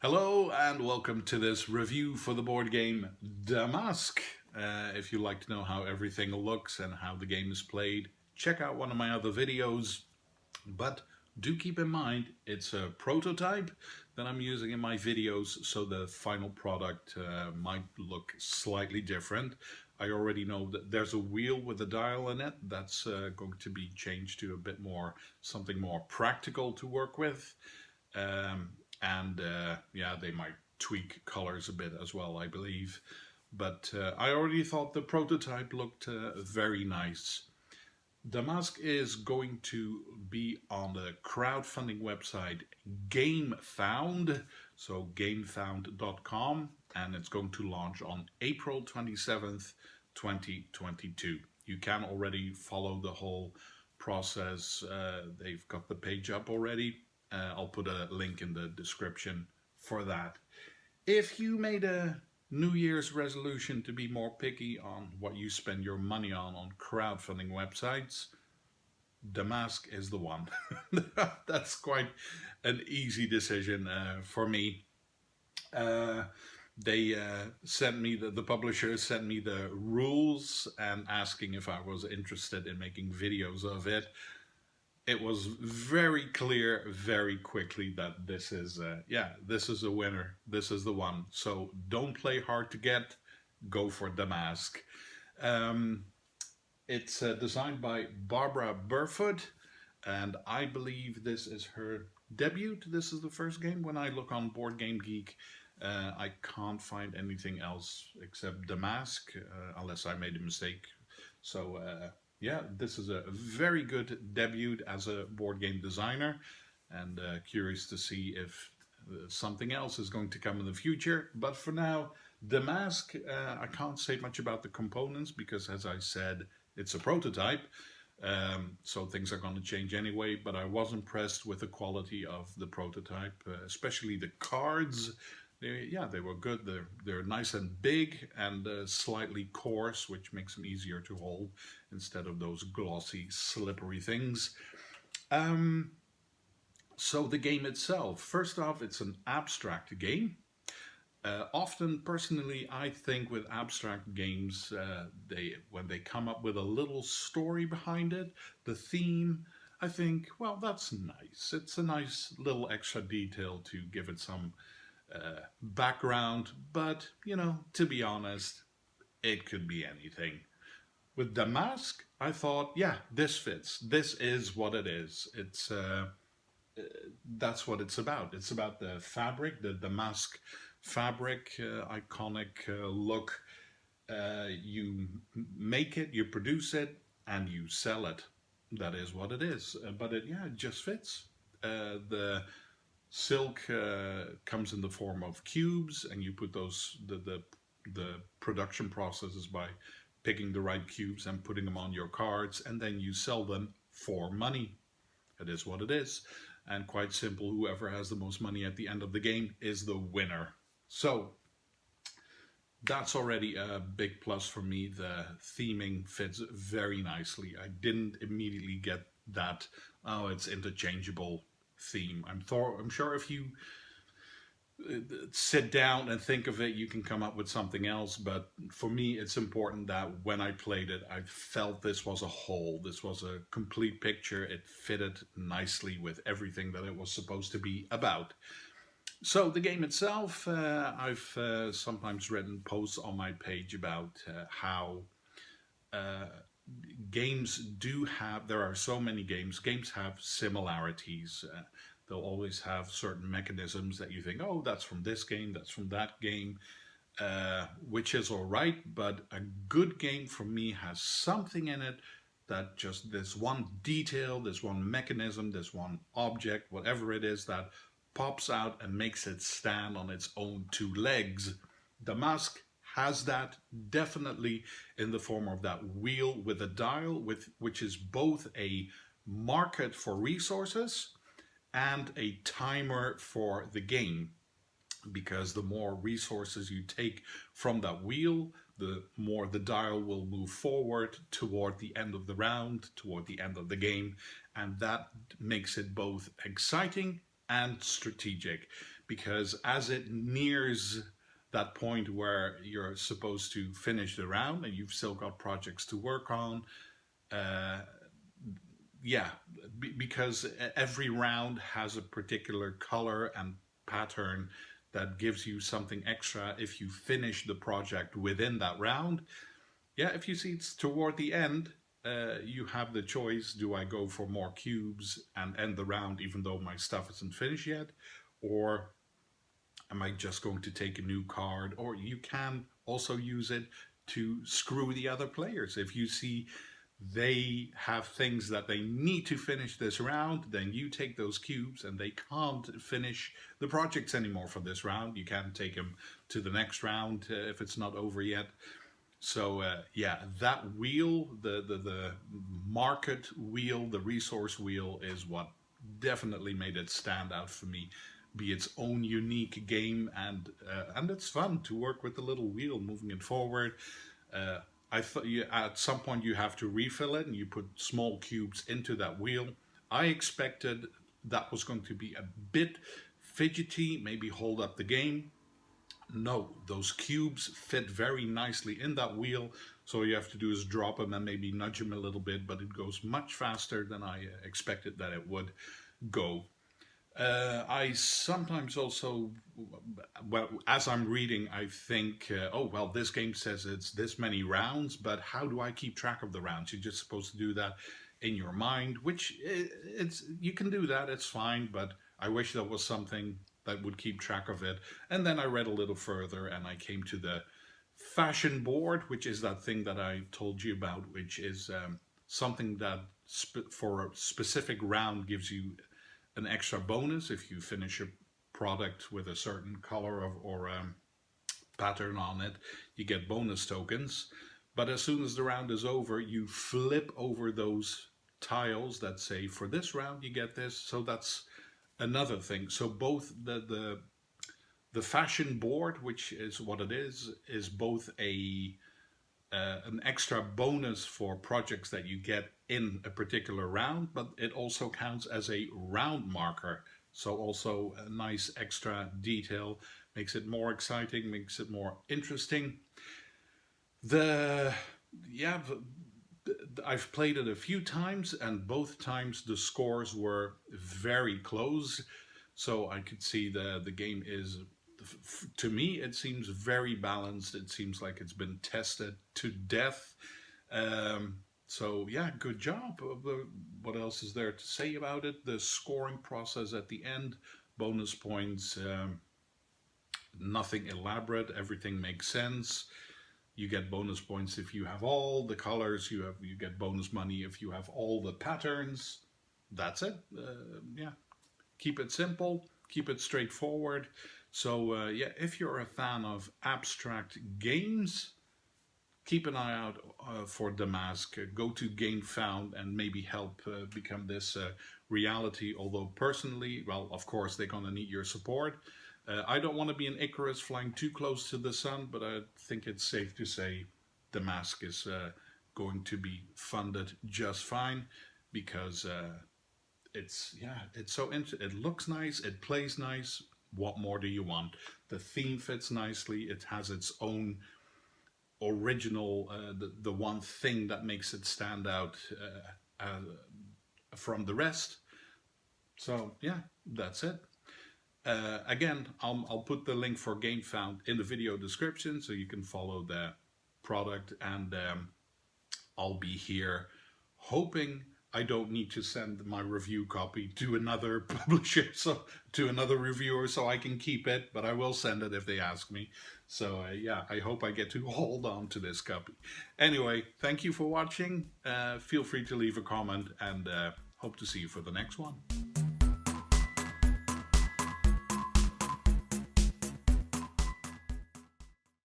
Hello and welcome to this review for the board game Damask. If you'd like to know how everything looks and how the game is played, check out one of my other videos. But do keep in mind it's a prototype that I'm using in my videos, so the final product might look slightly different. I already know that there's a wheel with a dial in it that's going to be changed to a bit more, something more practical to work with. Yeah, they might tweak colors a bit as well, I believe. But I already thought the prototype looked very nice. Damask is going to be on the crowdfunding website GameFound, so gamefound.com, and it's going to launch on April 27th, 2022. You can already follow the whole process. They've got the page up already. I'll put a link in the description for that. If you made a New Year's resolution to be more picky on what you spend your money on crowdfunding websites, Damask is the one. That's quite an easy decision for me. They sent me, the publisher sent me the rules and asking if I was interested in making videos of it. It was very clear very quickly that this is a winner. This is the one. So don't play hard to get, go for Damask. It's designed by Barbara Burfoot, and I believe this is her debut. This is the first game. When I look on Board Game Geek, I can't find anything else except Damask, unless I made a mistake. So yeah, this is a very good debut as a board game designer, and curious to see if something else is going to come in the future. But for now, Damask, I can't say much about the components because, as I said, it's a prototype, so things are going to change anyway. But I was impressed with the quality of the prototype, especially the cards. They were good. They're nice and big and slightly coarse, which makes them easier to hold instead of those glossy, slippery things. So the game itself, first off, it's an abstract game. Often, personally, I think with abstract games, when they come up with a little story behind it, the theme, I think, well, that's nice. It's a nice little extra detail to give it some background, but to be honest, it could be anything. With Damask, I thought, yeah, this fits. This is what it is. It's that's what it's about. It's about the fabric, the Damask fabric, iconic look. You make it, you produce it, and you sell it. That is what it is. But it just fits. The silk comes in the form of cubes, and you put those, the production process is by picking the right cubes and putting them on your cards, and then you sell them for money. It is what it is, and quite simple. Whoever has the most money at the end of the game is the winner. So that's already a big plus for me. The theming fits very nicely. I didn't immediately get that, oh, it's interchangeable theme. I'm sure if you sit down and think of it, you can come up with something else. But for me, it's important that when I played it, I felt this was a whole. This was a complete picture. It fitted nicely with everything that it was supposed to be about. So the game itself, I've sometimes written posts on my page about how games do have, there are so many games have similarities. They'll always have certain mechanisms that you think, oh, that's from this game, that's from that game, which is all right, but a good game for me has something in it that just this one detail, this one mechanism, this one object, whatever it is, that pops out and makes it stand on its own two legs. Damask has that definitely in the form of that wheel with a dial, which is both a market for resources and a timer for the game, because the more resources you take from that wheel, the more the dial will move forward toward the end of the round, toward the end of the game, and that makes it both exciting and strategic, because as it nears that point where you're supposed to finish the round and you've still got projects to work on, yeah, because every round has a particular color and pattern that gives you something extra if you finish the project within that round. Yeah, if you see it's toward the end, you have the choice: do I go for more cubes and end the round even though my stuff isn't finished yet, or am I just going to take a new card? Or you can also use it to screw the other players. If you see they have things that they need to finish this round, then you take those cubes and they can't finish the projects anymore for this round. You can't take them to the next round if it's not over yet. So yeah, that wheel, the market wheel, the resource wheel, is what definitely made it stand out for me. Be its own unique game, and it's fun to work with the little wheel, moving it forward. I thought at some point you have to refill it, and you put small cubes into that wheel. I expected that was going to be a bit fidgety, maybe hold up the game. No, those cubes fit very nicely in that wheel, so all you have to do is drop them and maybe nudge them a little bit, but it goes much faster than I expected that it would go. I sometimes also, well, as I'm reading, I think, oh, well, this game says it's this many rounds, but how do I keep track of the rounds? You're just supposed to do that in your mind, which you can do that, it's fine, but I wish there was something that would keep track of it. And then I read a little further and I came to the fashion board, which is that thing that I told you about, which is something that for a specific round gives you an extra bonus if you finish a product with a certain color or pattern on it. You get bonus tokens, but as soon as the round is over, you flip over those tiles that say for this round you get this. So that's another thing. So both the fashion board, which is what it is both an extra bonus for projects that you get in a particular round, but it also counts as a round marker. So also a nice extra detail, makes it more exciting, makes it more interesting. I've played it a few times, and both times the scores were very close. So I could see the game is, to me, it seems very balanced. It seems like it's been tested to death. So yeah, good job. What else is there to say about it? The scoring process at the end, bonus points, nothing elaborate, everything makes sense. You get bonus points if you have all the colors. You get bonus money if you have all the patterns. That's it. Yeah, keep it simple, keep it straightforward. So yeah, if you're a fan of abstract games, keep an eye out for Damask. Go to GameFound and maybe help become this reality. Although personally, well, of course, they're going to need your support. I don't want to be an Icarus flying too close to the sun, but I think it's safe to say Damask is going to be funded just fine, because it's so it looks nice, it plays nice. What more do you want? The theme fits nicely. It has its own original, the one thing that makes it stand out from the rest. So yeah, that's it. Again, I'll put the link for GameFound in the video description so you can follow the product, and I'll be here hoping I don't need to send my review copy to another publisher, so to another reviewer, so I can keep it, but I will send it if they ask me. So yeah, I hope I get to hold on to this copy. Anyway, thank you for watching. Feel free to leave a comment, and hope to see you for the next one.